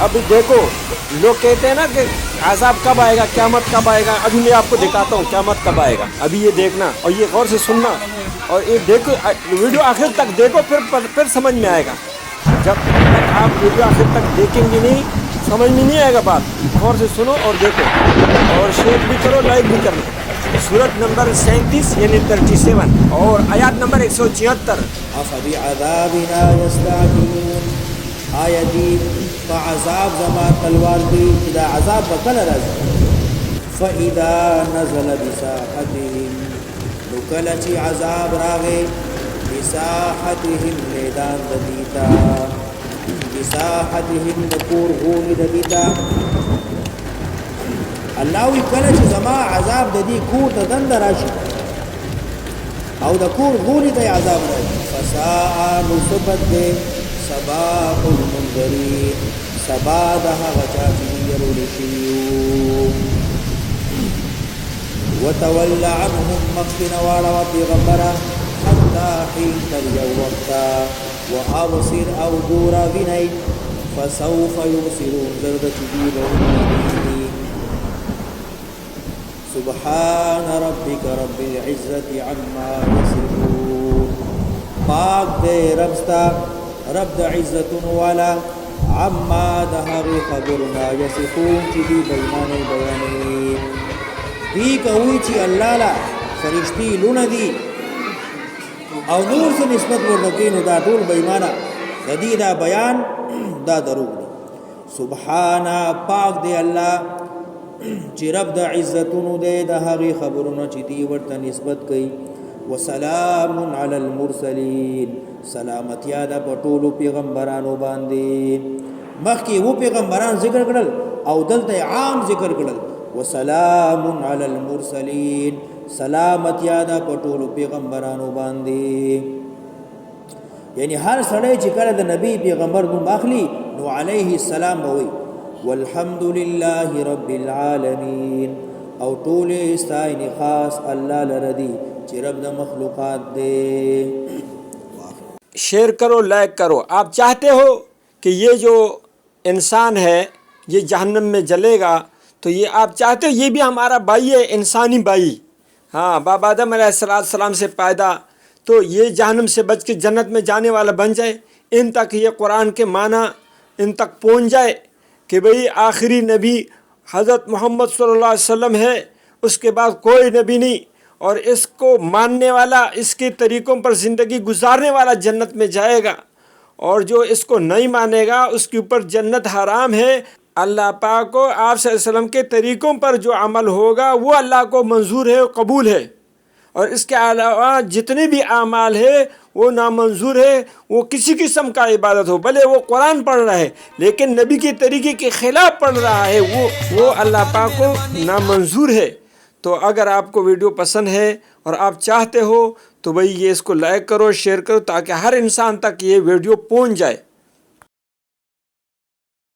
अभी देखो, लोग कहते हैं ना कि अज़ाब कब आएगा, क़यामत कब आएगा। अभी मैं आपको दिखाता हूँ क़यामत कब आएगा। अभी ये देखना और ये गौर से सुनना और ये देखो, वीडियो आखिर तक देखो, फिर समझ में आएगा। जब तक आप वीडियो आखिर तक देखेंगे नहीं, समझ में नहीं आएगा बात। गौर से सुनो और देखो, और शेयर भी करो, लाइक भी करना। सूरत नंबर 37 यानी 37 और आयत नंबर 176। आयती फ़अज़ाब ज़मा तलवार दी इदा अज़ाब बकल राज़ी फ़इदा नज़ल बिसाहतिहिम लुकलची अज़ाब रागे बिसाहतिहिम मैदान ददीता बिसाहतिहिम नपूर गोली ददीता अल्लाह कलच ज़मा अज़ाब ददी कूर तदंद राशि औ दकूर गोली दे अज़ाब राशि फसाआ मुसबत दे सबाहुल मुंदरीन सबा दहा वचाची यरुलिशियू वतवल्ला अन्हुम मख्फिन वाला पैगंबरा हत्ता हीन तरियव वक्ता वअबसिर अवदूरा विनय फसौफ युबसिरून ज़रद चुदीबहुम सुबहान रब्बिक रब्बिल इज़्ज़ति अम्मा यसिफून। पाक दे रब्स्ता रब द इज़्ज़तुन वाला अम्मा दहावे खबरना यसिफून चिदी बैमाने बयानी दी कहुई ची अल्लाह ला फरिश्ती लुन दी और नूर से निस्बत वर्नकीन दा टूल बैमाना ददी दा बयान दा दरूग दी। सुबहाना पाक दे अल्लाह ची रब द इज़्ज़तुन दे दहावे खबरना चिदी वर्ता निस्बत कई वसलामुन अलल मुरसलीन सलामतिया दा पटोलू पैगंबरानो बांदे मखी वो पैगंबरान जिक्र करल औ दलते आम जिक्र करल वसलामुन अलल मुरसलीन सलामतिया दा पटोलू पैगंबरानो बांदे यानी हर सड़े चिकर द नबी पैगंबर नु माखली नु अलैहि सलाम होई वल्हम्दुलिल्लाहि रब्बिल आलमीन औ टोले इस्ताइनी खास अल्लाह लरदी चिरब द मखलूकात दे। शेयर करो, लाइक करो। आप चाहते हो कि ये जो इंसान है ये जहन्नम में जलेगा, तो ये आप चाहते हो ये भी हमारा भाई है, इंसानी भाई। हाँ, बाबा आदम अलैहिस्सलाम से पैदा, तो ये जहन्नम से बच के जन्नत में जाने वाला बन जाए। इन तक ये कुरान के माना इन तक पहुँच जाए कि भाई आखिरी नबी हज़रत मोहम्मद सल्लल्लाहु अलैहि वसल्लम है, उसके बाद कोई नबी नहीं, और इसको मानने वाला, इसके तरीक़ों पर ज़िंदगी गुजारने वाला जन्नत में जाएगा, और जो इसको नहीं मानेगा उसके ऊपर जन्नत हराम है। अल्लाह पाक को आप सल्लल्लाहु अलैहि वसल्लम के तरीक़ों पर जो अमल होगा वो अल्लाह को मंजूर है, कबूल है, और इसके अलावा जितने भी आमाल है वो नामंजूर है। वो किसी किस्म का इबादत हो, भले वो कुरान पढ़ रहा है लेकिन नबी के तरीक़े के ख़िलाफ़ पढ़ रहा है, वो अल्लाह पाक को नामंजूर है। तो अगर आपको वीडियो पसंद है और आप चाहते हो तो भाई ये इसको लाइक करो, शेयर करो, ताकि हर इंसान तक ये वीडियो पहुंच जाए।